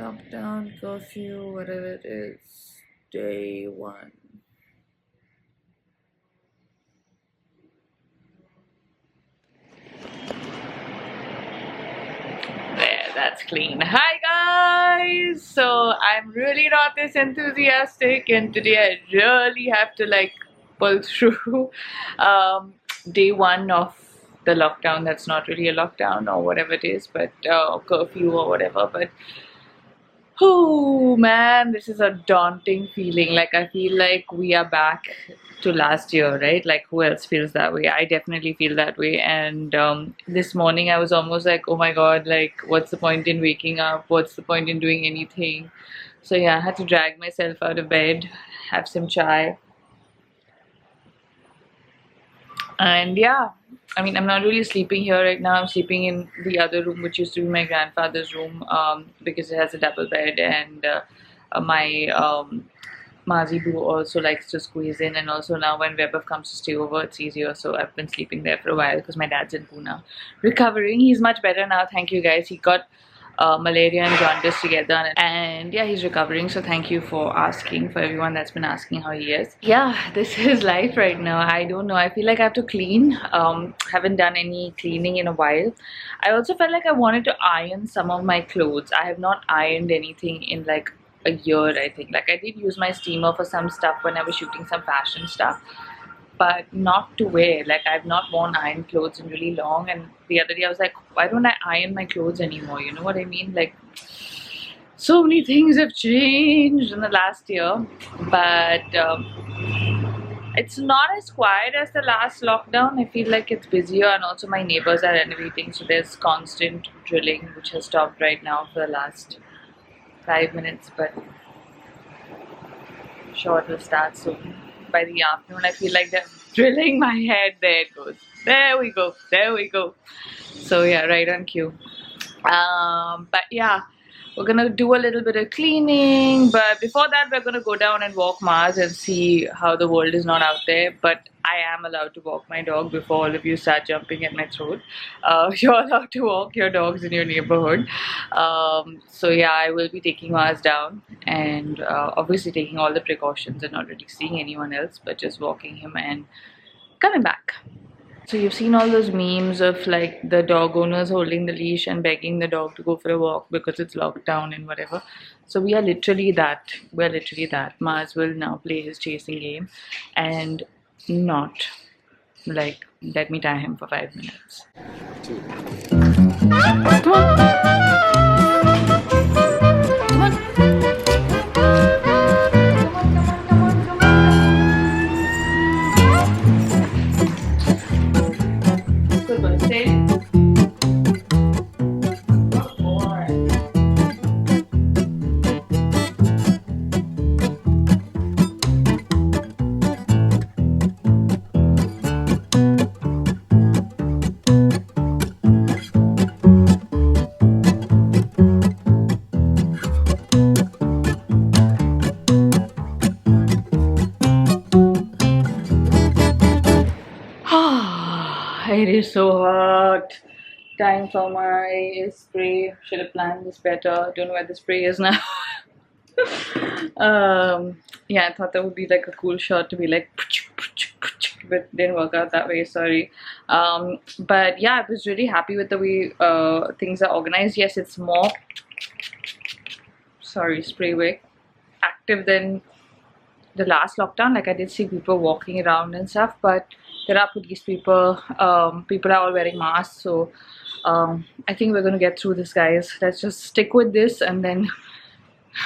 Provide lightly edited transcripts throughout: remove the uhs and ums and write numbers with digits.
Lockdown, curfew, whatever it is, day one. There, that's clean. Hi guys! So I'm really not this enthusiastic, and today I really have to like pull through day one of the lockdown. That's not really a lockdown or whatever it is, but curfew or whatever. But oh man, this is a daunting feeling. Like, I feel like we are back to last year, right? Like, who else feels that way? I definitely feel that way. And this morning I was almost like, oh my god, like, what's the point in waking up? What's the point in doing anything? So yeah, I had to drag myself out of bed, have some chai. And yeah, I mean, I'm not really sleeping here right now. I'm sleeping in the other room, which used to be my grandfather's room, because it has a double bed, and my Mazi Boo also likes to squeeze in, and also now when Vaibhav comes to stay over, it's easier. So I've been sleeping there for a while because my dad's in Pune, recovering. He's much better now, thank you guys. He got malaria and jaundice together, and yeah, he's recovering. So thank you for asking, for everyone that's been asking how he is. Yeah, this is life right now. I don't know, I feel like I have to clean. Haven't done any cleaning in a while. I also felt like I wanted to iron some of my clothes. I have not ironed anything in like a year, I think. Like, I did use my steamer for some stuff when I was shooting some fashion stuff, but not to wear. Like, I've not worn iron clothes in really long, and the other day I was like, why don't I iron my clothes anymore? You know what I mean? Like, so many things have changed in the last year, but it's not as quiet as the last lockdown. I feel like it's busier, and also my neighbors are renovating, so there's constant drilling, which has stopped right now for the last 5 minutes, but sure, it will start soon. By the afternoon, I feel like they're drilling my head. There it goes. There we go. There we go. So yeah, right on cue. But yeah, we're gonna do a little bit of cleaning, but before that we're gonna go down and walk Mars and see how the world is not out there. But I am allowed to walk my dog before all of you start jumping at my throat. You're allowed to walk your dogs in your neighborhood. So yeah, I will be taking Mars down, and obviously taking all the precautions and not really seeing anyone else, but just walking him and coming back. So you've seen all those memes of like the dog owners holding the leash and begging the dog to go for a walk because it's locked down and whatever. So we are literally that. We're literally that. Mars will now play his chasing game and not like let me tie him for 5 minutes. Come on. Come on. Good boy, stay. Good boy. It is so hot. Time for my spray. Should have planned this better. Don't know where the spray is now. Yeah, I thought that would be like a cool shot to be like, but didn't work out that way. Sorry. But yeah, I was really happy with the way things are organized. Yes, it's more spray way active than the last lockdown. Like, I did see people walking around and stuff, but there are police people. People are all wearing masks, so I think we're gonna get through this, guys. Let's just stick with this, and then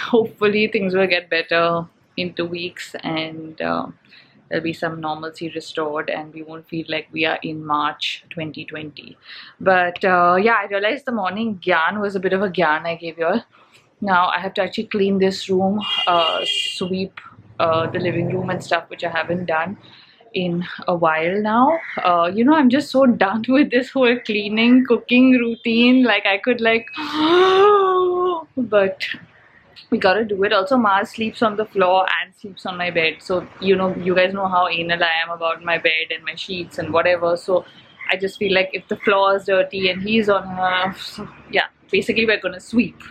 hopefully things will get better in 2 weeks, and there'll be some normalcy restored, and we won't feel like we are in March 2020. But yeah, I realized the morning gyan was a bit of a gyan I gave you all. Now I have to actually clean this room, sweep the living room and stuff, which I haven't done in a while now. You know, I'm just so done with this whole cleaning, cooking routine. Like, I could like but we gotta do it. Also, Mars sleeps on the floor and sleeps on my bed, so you know, you guys know how anal I am about my bed and my sheets and whatever. So I just feel like if the floor is dirty and he's on her, so yeah, basically we're gonna sweep.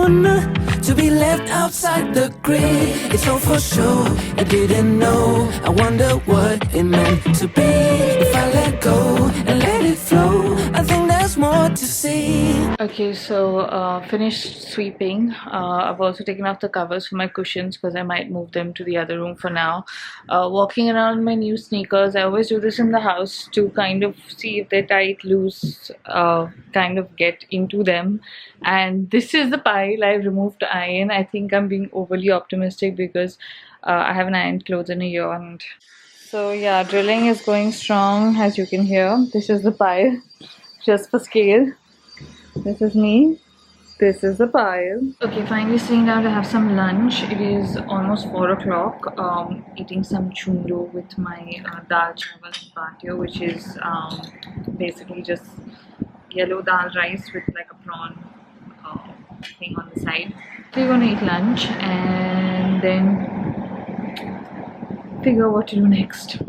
wanna to be left outside the grid. It's all for sure, you didn't know. I wonder what it meant to be. If I let go and let it flow, I think there's more to see. Okay, so finished sweeping. I've also taken off the covers for my cushions because I might move them to the other room for now. Walking around my new sneakers. I always do this in the house to kind of see if they're tight, loose, kind of get into them. And this is the pile I've removed to iron. I think I'm being overly optimistic because I haven't ironed clothes in a year. And so yeah, drilling is going strong, as you can hear. This is the pile, just for scale. This is me. This is the pile. Okay, finally sitting down to have some lunch. It is almost 4 o'clock. Eating some chundo with my dal chawal and patio, which is basically just yellow dal rice with like a prawn thing on the side. So we're gonna eat lunch and then figure what to do next.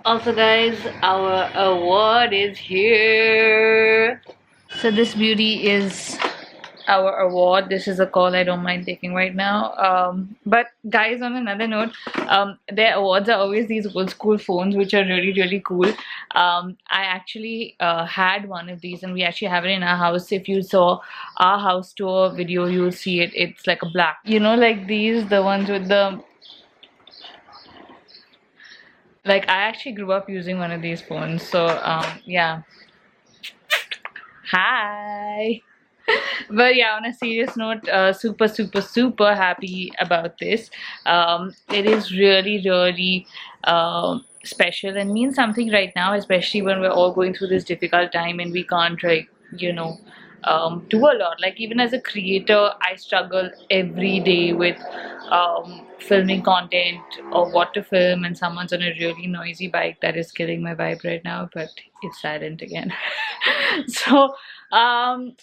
Also guys, our award is here. So this beauty is our award. This is a call I don't mind taking right now. But guys, on another note, their awards are always these old school phones which are really, really cool. I actually had one of these and we actually have it in our house. If you saw our house tour video, you'll see it. It's like a black, you know, like these, the ones with the, like, I actually grew up using one of these phones. So yeah, hi. But yeah, on a serious note, super happy about this. It is really, really special and means something right now, especially when we're all going through this difficult time and we can't, like, you know, do a lot. Like, even as a creator, I struggle every day with filming content or what to film, and someone's on a really noisy bike that is killing my vibe right now, but it's silent again. So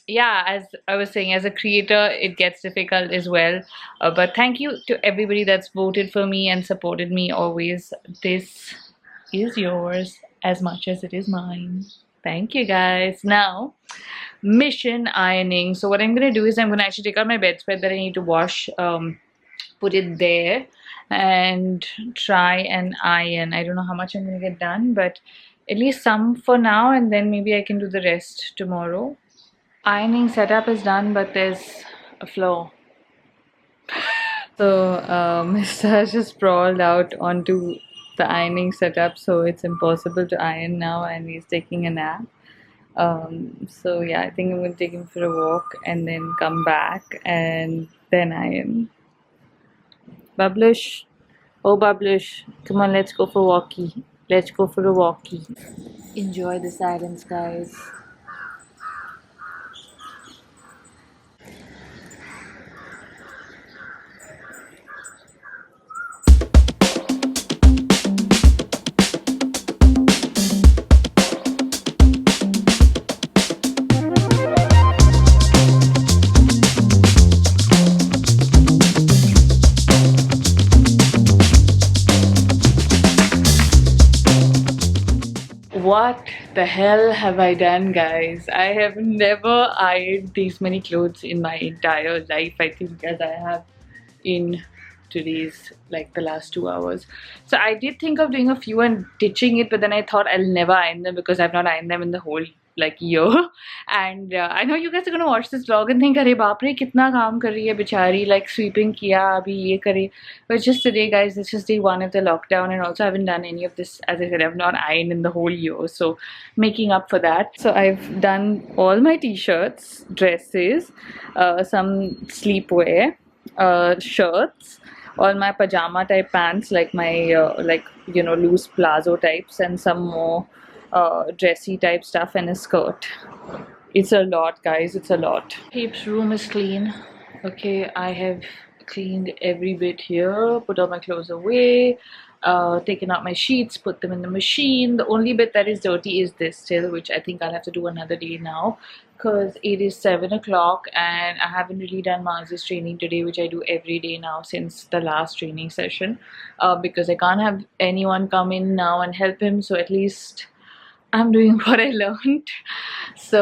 yeah, as I was saying, as a creator it gets difficult as well, but thank you to everybody that's voted for me and supported me always. This is yours as much as it is mine. Thank you guys. Now, mission ironing. So what I'm gonna do is I'm gonna actually take out my bedspread that I need to wash, put it there and try and iron. I don't know how much I'm gonna get done, but at least some for now, and then maybe I can do the rest tomorrow. Ironing setup is done, but there's a flaw. So Mr. has just sprawled out onto the ironing setup, so it's impossible to iron now, and he's taking a nap. So yeah, I think I'm going to take him for a walk and then come back and then iron. Bablush, oh Bablush, come on, let's go for a walkie. Let's go for a walkie. Enjoy the silence, guys. What the hell have I done, guys? I have never ironed these many clothes in my entire life, I think, as I have in today's, like, the last 2 hours. So I did think of doing a few and ditching it, but then I thought I'll never iron them because I've not ironed them in the whole, like, year. And I know you guys are gonna watch this vlog and think, "Arey baap re, kitna kaam kar rahi hai bichari, like sweeping kiya, abhi ye kare." But just today, guys, this is day 1 of the lockdown, and also I haven't done any of this. As I said, I've not ironed in the whole year, so making up for that. So I've done all my t-shirts, dresses, some sleepwear, shirts, all my pajama type pants, like my like, you know, loose plazo types, and some more dressy type stuff, and a skirt. It's a lot, guys, it's a lot. Peep's room is clean. Okay, I have cleaned every bit here, put all my clothes away, taken out my sheets, put them in the machine. The only bit that is dirty is this still, which I think I'll have to do another day now, because it is 7 o'clock and I haven't really done Mars's training today, which I do every day now since the last training session, because I can't have anyone come in now and help him. So at least I'm doing what I learned. So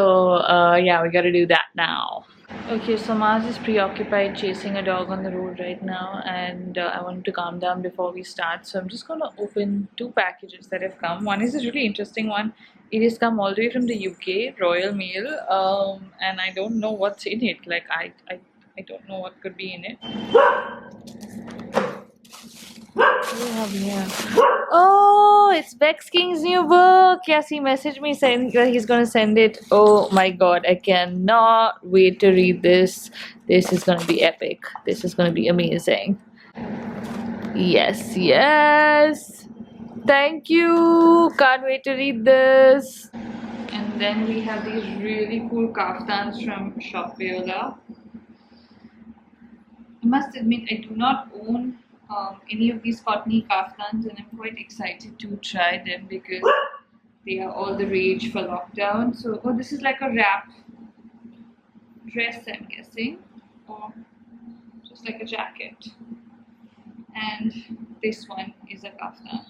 yeah, we gotta do that now. Okay, so Mars is preoccupied chasing a dog on the road right now, and I want to calm down before we start. So I'm just gonna open two packages that have come. One is a really interesting one. It has come all the way from the UK, Royal Mail, and I don't know what's in it. Like I don't know what could be in it. What do we have here? Oh, it's Bex King's new book. Yes, he messaged me saying that he's gonna send it. Oh my god, I cannot wait to read this. This is gonna be epic. This is gonna be amazing. Yes, yes. Thank you. Can't wait to read this. And then we have these really cool kaftans from Shop. I must admit, I do not own any of these cottony kaftans, and I'm quite excited to try them because they are all the rage for lockdown. So, oh, this is like a wrap dress, I'm guessing, or just like a jacket. And this one is a kaftan.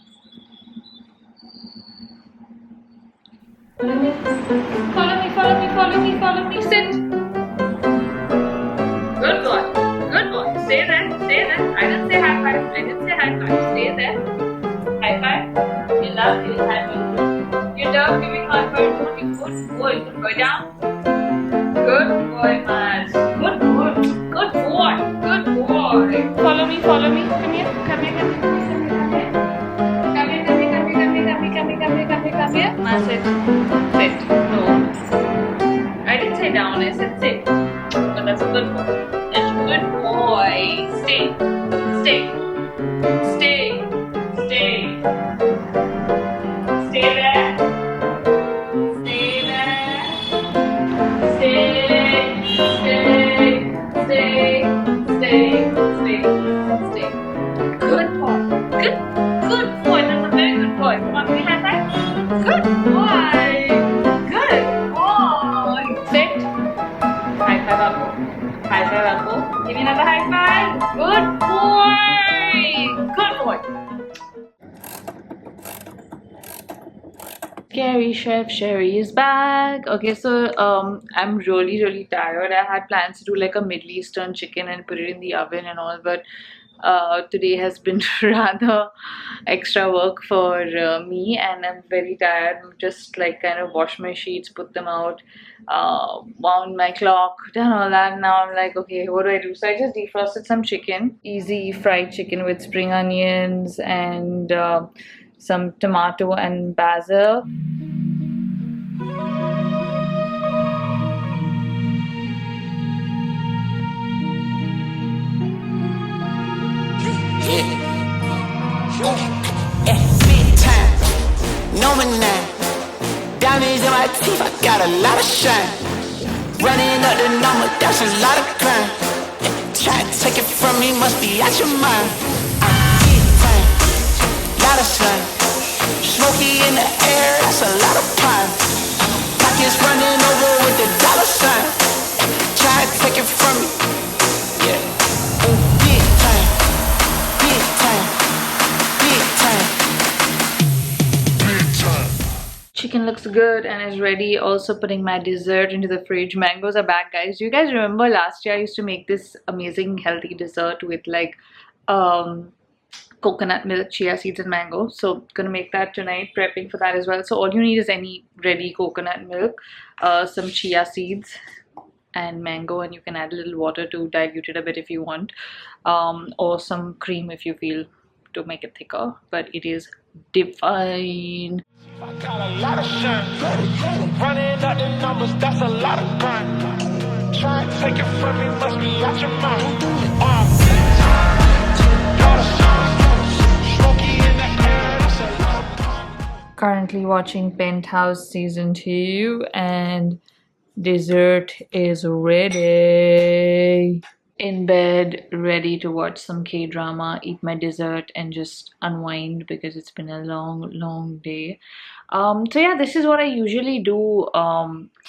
Follow me, follow me, follow me, follow me, follow me, sit. Good boy. Good boy. Stay there. Stay there. I didn't say high five. I didn't say high five. Stay there. High five. You love giving high five. You love giving high five. Don't you? Good boy. Good boy. Down. Good boy, Maz. Good boy. Good boy. Good boy. Follow me. Follow me. Come here. Come here. Come here. Come here. Come here. Come here. Come here. Come here. Come here. Come here. Come here. Come here. Come here. Maz, sit. Sit. No. I didn't say down. I said sit. But that's a good boy. Good boy. Stay. Stay. Stay. Stay. Stay there. Stay there. Stay. Stay. Stay. Stay. Stay. Stay. Good boy. Good boy. That's a very good boy. Come on, give me a high five. Good boy. Good boy. Sit. High five up. High five, Uncle. Give me another high five. Good boy. Good boy. Scary Chef Sherry is back. Okay, so I'm really tired. I had plans to do like a Middle Eastern chicken and put it in the oven and all, but today has been rather extra work for me, and I'm very tired. I'm just like kind of washed my sheets, put them out, wound my clock, done all that. Now I'm like, okay, what do I do? So I just defrosted some chicken, easy fried chicken with spring onions and some tomato and basil. Big time, no man now. Diamonds in my teeth, I got a lot of shine. Running up the number, that's a lot of crime. Try to take it from me, must be out your mind. Big time, lot of slime. Smoky in the air, that's a lot of pine. Pockets running over with the dollar sign. Try to take it from me, yeah. Big time, big time, big time. Chicken looks good and is ready. Also putting my dessert into the fridge. Mangoes are back, guys. Do you guys remember last year I used to make this amazing healthy dessert with like coconut milk, chia seeds and mango? So gonna make that tonight, prepping for that as well. So all you need is any ready coconut milk, some chia seeds and mango, and you can add a little water to dilute it a bit if you want, or some cream if you feel to make it thicker, but it is divine. I got a lot of shine. Running up the numbers, that's a lot of crime. Try to take it from me, must be out your mind. Smoky in the air, that's a lot of crime. Currently watching Penthouse season 2 and dessert is ready. In bed, ready to watch some K-drama, eat my dessert and just unwind because it's been a long day. So yeah, this is what I usually do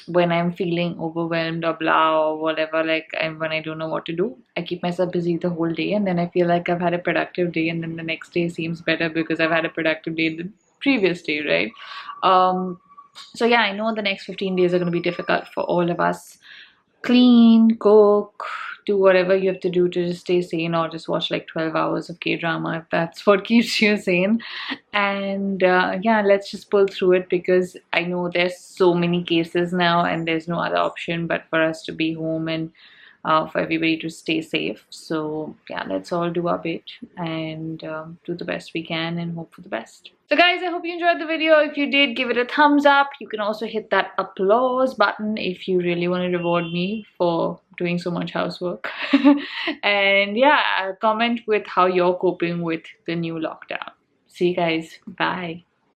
when I'm feeling overwhelmed or blah or whatever, like when I don't know what to do. I keep myself busy the whole day, and then I feel like I've had a productive day, and then the next day seems better because I've had a productive day the previous day, right? So yeah, I know the next 15 days are going to be difficult for all of us. Clean, cook, do whatever you have to do to just stay sane, or just watch like 12 hours of K-drama if that's what keeps you sane. And yeah, let's just pull through it, because I know there's so many cases now and there's no other option but for us to be home, and for everybody to stay safe. So yeah, let's all do our bit and do the best we can and hope for the best. So guys, I hope you enjoyed the video. If you did, give it a thumbs up. You can also hit that applause button if you really want to reward me for doing so much housework. And yeah, comment with how you're coping with the new lockdown. See you guys. Bye.